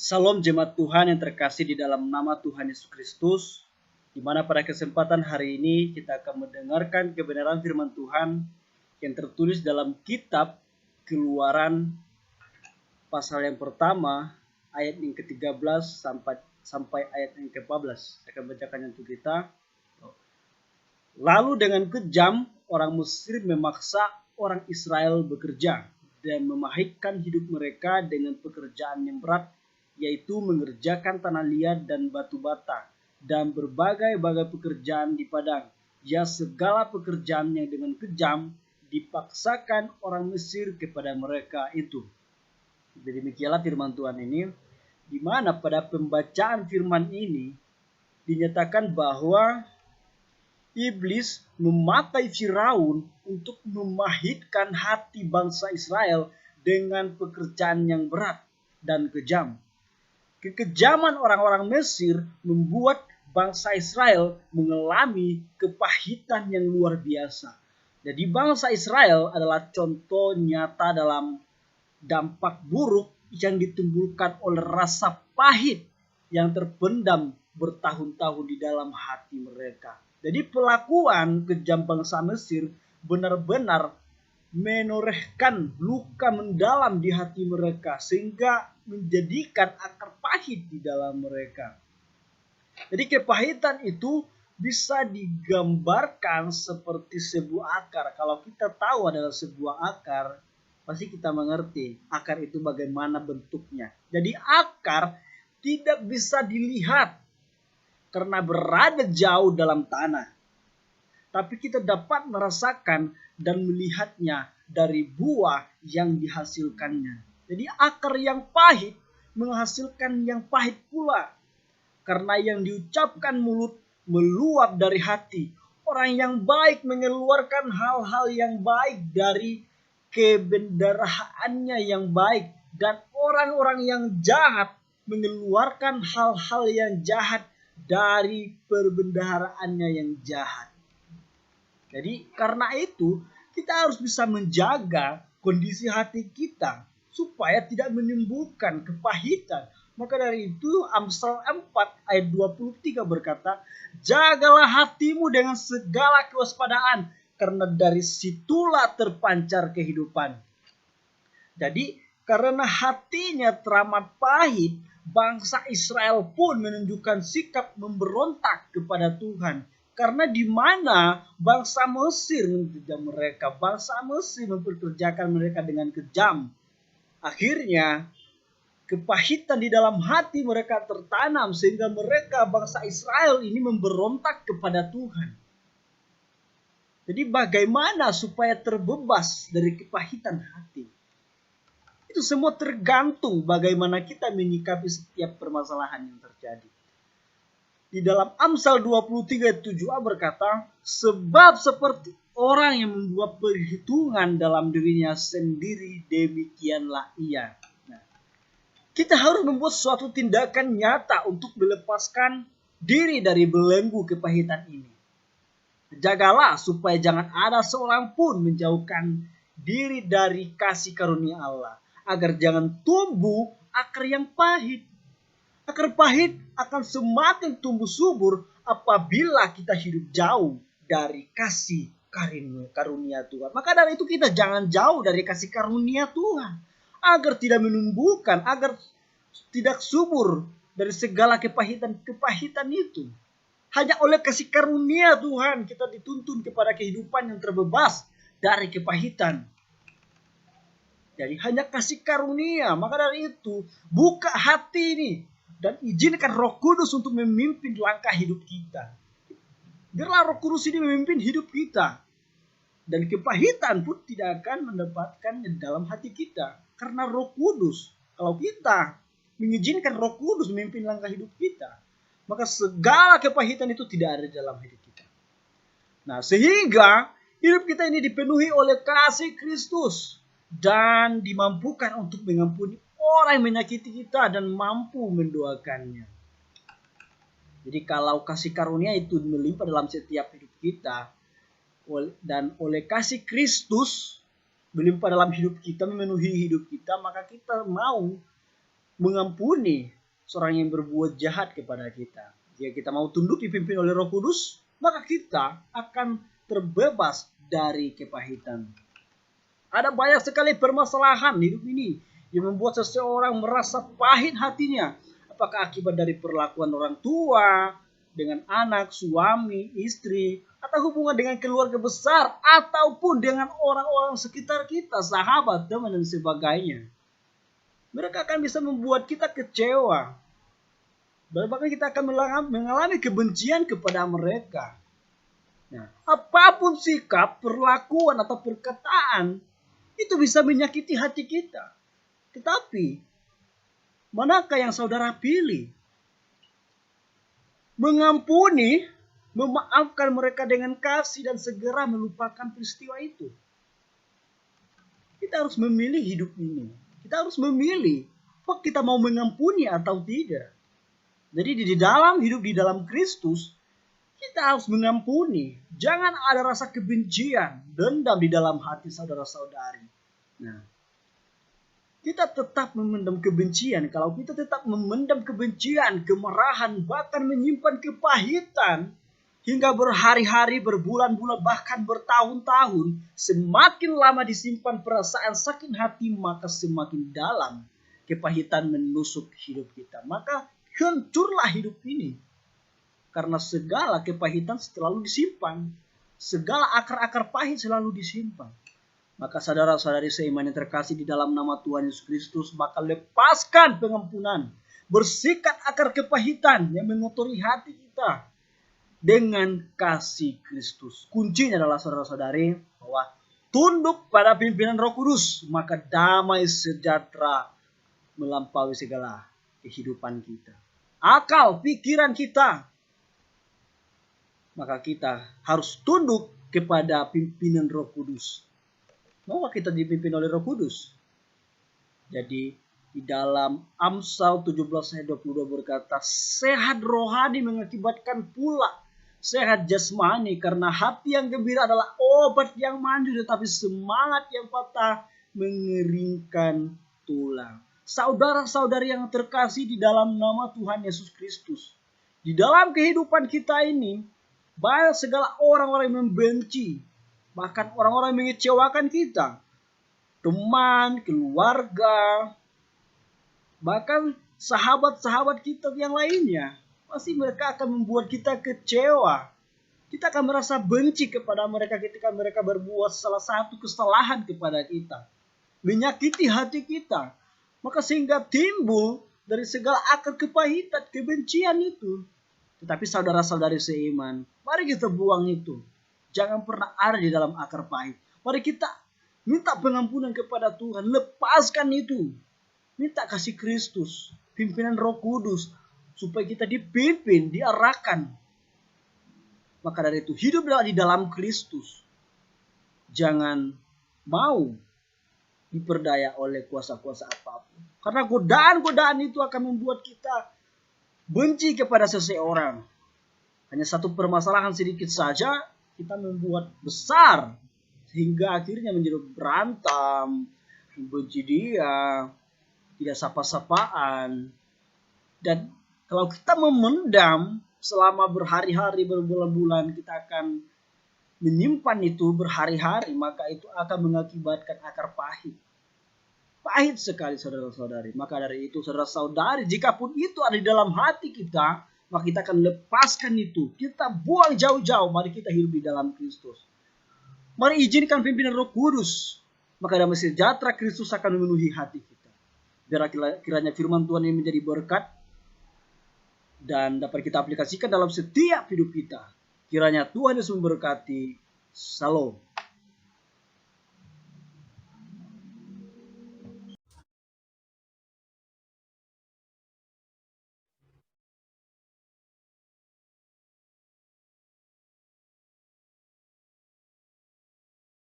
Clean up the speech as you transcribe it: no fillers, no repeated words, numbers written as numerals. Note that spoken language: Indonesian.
Salam jemaat Tuhan yang terkasih di dalam nama Tuhan Yesus Kristus, di mana pada kesempatan hari ini kita akan mendengarkan kebenaran firman Tuhan yang tertulis dalam kitab Keluaran pasal yang pertama ayat yang ke-13 sampai ayat yang ke-14. Saya akan bacakan untuk kita. Lalu dengan kejam orang Mesir memaksa orang Israel bekerja dan memahitkan hidup mereka dengan pekerjaan yang berat, yaitu mengerjakan tanah liat dan batu bata dan berbagai-bagai pekerjaan di padang. Ya, segala pekerjaan yang dengan kejam dipaksakan orang Mesir kepada mereka itu. Jadi demikianlah firman Tuhan ini, di mana pada pembacaan firman ini dinyatakan bahwa iblis memakai Firaun untuk memahitkan hati bangsa Israel dengan pekerjaan yang berat dan kejam. Kekejaman orang-orang Mesir membuat bangsa Israel mengalami kepahitan yang luar biasa. Jadi bangsa Israel adalah contoh nyata dalam dampak buruk yang ditimbulkan oleh rasa pahit yang terpendam bertahun-tahun di dalam hati mereka. Jadi pelakuan kejam bangsa Mesir benar-benar menorehkan luka mendalam di hati mereka sehingga menjadikan akar pahit di dalam mereka. Jadi kepahitan itu bisa digambarkan seperti sebuah akar. Kalau kita tahu adalah sebuah akar, pasti kita mengerti akar itu bagaimana bentuknya. Jadi akar tidak bisa dilihat karena berada jauh dalam tanah. Tapi kita dapat merasakan dan melihatnya dari buah yang dihasilkannya. Jadi akar yang pahit menghasilkan yang pahit pula. Karena yang diucapkan mulut meluap dari hati. Orang yang baik mengeluarkan hal-hal yang baik dari kebendaharaannya yang baik. Dan orang-orang yang jahat mengeluarkan hal-hal yang jahat dari perbendaharaannya yang jahat. Jadi karena itu kita harus bisa menjaga kondisi hati kita supaya tidak menimbulkan kepahitan. Maka dari itu Amsal 4 ayat 23 berkata, jagalah hatimu dengan segala kewaspadaan, karena dari situlah terpancar kehidupan. Jadi karena hatinya teramat pahit, bangsa Israel pun menunjukkan sikap memberontak kepada Tuhan. Karena di mana bangsa Mesir menjajah mereka, bangsa Mesir memperkerjakan mereka dengan kejam. Akhirnya kepahitan di dalam hati mereka tertanam sehingga mereka bangsa Israel ini memberontak kepada Tuhan. Jadi bagaimana supaya terbebas dari kepahitan hati? Itu semua tergantung bagaimana kita menyikapi setiap permasalahan yang terjadi. Di dalam Amsal 23:7a berkata, sebab seperti orang yang membuat perhitungan dalam dirinya sendiri, demikianlah ia. Nah, kita harus membuat suatu tindakan nyata untuk melepaskan diri dari belenggu kepahitan ini. Jagalah supaya jangan ada seorang pun menjauhkan diri dari kasih karunia Allah, agar jangan tumbuh akar yang pahit. Akar pahit akan semakin tumbuh subur apabila kita hidup jauh dari kasih karunia Tuhan. Maka dari itu kita jangan jauh dari kasih karunia Tuhan, agar tidak menumbuhkan, agar tidak subur dari segala kepahitan itu. Hanya oleh kasih karunia Tuhan kita dituntun kepada kehidupan yang terbebas dari kepahitan. Jadi hanya kasih karunia. Maka dari itu buka hati ini dan izinkan Roh Kudus untuk memimpin langkah hidup kita. Biarlah Roh Kudus ini memimpin hidup kita. Dan kepahitan pun tidak akan mendapatkannya dalam hati kita. Karena Roh Kudus, kalau kita mengizinkan Roh Kudus memimpin langkah hidup kita, maka segala kepahitan itu tidak ada dalam hidup kita. Nah, sehingga hidup kita ini dipenuhi oleh kasih Kristus dan dimampukan untuk mengampuni orang yang menyakiti kita dan mampu mendoakannya. Jadi kalau kasih karunia itu melimpah dalam setiap hidup kita dan oleh kasih Kristus melimpah dalam hidup kita, memenuhi hidup kita, maka kita mau mengampuni seorang yang berbuat jahat kepada kita. Jika kita mau tunduk dipimpin oleh Roh Kudus, maka kita akan terbebas dari kepahitan. Ada banyak sekali permasalahan hidup ini yang membuat seseorang merasa pahit hatinya. Apakah akibat dari perlakuan orang tua, dengan anak, suami, istri, atau hubungan dengan keluarga besar, ataupun dengan orang-orang sekitar kita, sahabat, teman, dan sebagainya. Mereka akan bisa membuat kita kecewa. Dan bahkan kita akan mengalami kebencian kepada mereka. Nah, apapun sikap, perlakuan, atau perkataan, itu bisa menyakiti hati kita. Tetapi, manakah yang saudara pilih? Mengampuni, memaafkan mereka dengan kasih dan segera melupakan peristiwa itu. Kita harus memilih hidup ini. Kita harus memilih apakah kita mau mengampuni atau tidak. Jadi di dalam hidup di dalam Kristus, kita harus mengampuni. Jangan ada rasa kebencian, dendam di dalam hati saudara-saudari. Nah, kita tetap memendam kebencian. Kalau kita tetap memendam kebencian, kemarahan, bahkan menyimpan kepahitan, hingga berhari-hari, berbulan-bulan, bahkan bertahun-tahun, semakin lama disimpan perasaan sakit hati, maka semakin dalam kepahitan menusuk hidup kita. Maka hancurlah hidup ini. Karena segala kepahitan selalu disimpan. Segala akar-akar pahit selalu disimpan. Maka saudara-saudari seiman yang terkasih di dalam nama Tuhan Yesus Kristus, maka lepaskan pengampunan. Bersikat akar kepahitan yang mengotori hati kita dengan kasih Kristus. Kuncinya adalah saudara-saudari bahwa tunduk pada pimpinan Roh Kudus, maka damai sejahtera melampaui segala kehidupan kita. Akal, pikiran kita. Maka kita harus tunduk kepada pimpinan Roh Kudus. Maukah kita dipimpin oleh Roh Kudus? Jadi di dalam Amsal 17 ayat 22 berkata, sehat rohani mengakibatkan pula sehat jasmani, karena hati yang gembira adalah obat yang manjur, tetapi semangat yang patah mengeringkan tulang. Saudara-saudari yang terkasih di dalam nama Tuhan Yesus Kristus, di dalam kehidupan kita ini banyak segala orang-orang yang membenci, bahkan orang-orang yang mengecewakan kita. Teman, keluarga, bahkan sahabat-sahabat kita yang lainnya. Pasti mereka akan membuat kita kecewa. Kita akan merasa benci kepada mereka ketika mereka berbuat salah satu kesalahan kepada kita. Menyakiti hati kita. Maka sehingga timbul dari segala akar kepahitan, kebencian itu. Tetapi saudara-saudari seiman, mari kita buang itu. Jangan pernah ada di dalam akar pahit. Mari kita minta pengampunan kepada Tuhan. Lepaskan itu. Minta kasih Kristus. Pimpinan Roh Kudus. Supaya kita dipimpin, diarahkan. Maka dari itu, hiduplah di dalam Kristus. Jangan mau diperdaya oleh kuasa-kuasa apapun. Karena godaan-godaan itu akan membuat kita benci kepada seseorang. Hanya satu permasalahan sedikit saja, kita membuat besar sehingga akhirnya menjadi berantem, membenci dia, tidak sapa-sapaan. Dan kalau kita memendam selama berhari-hari, berbulan-bulan, kita akan menyimpan itu berhari-hari, maka itu akan mengakibatkan akar pahit. Pahit sekali saudara-saudari. Maka dari itu saudara-saudari, jikapun itu ada di dalam hati kita, maka kita akan lepaskan itu. Kita buang jauh-jauh. Mari kita hidup di dalam Kristus. Mari izinkan pimpinan Roh Kudus. Maka damai sejahtera Kristus akan memenuhi hati kita. Biar kiranya firman Tuhan ini menjadi berkat. Dan dapat kita aplikasikan dalam setiap hidup kita. Kiranya Tuhan Yesus memberkati. Shalom.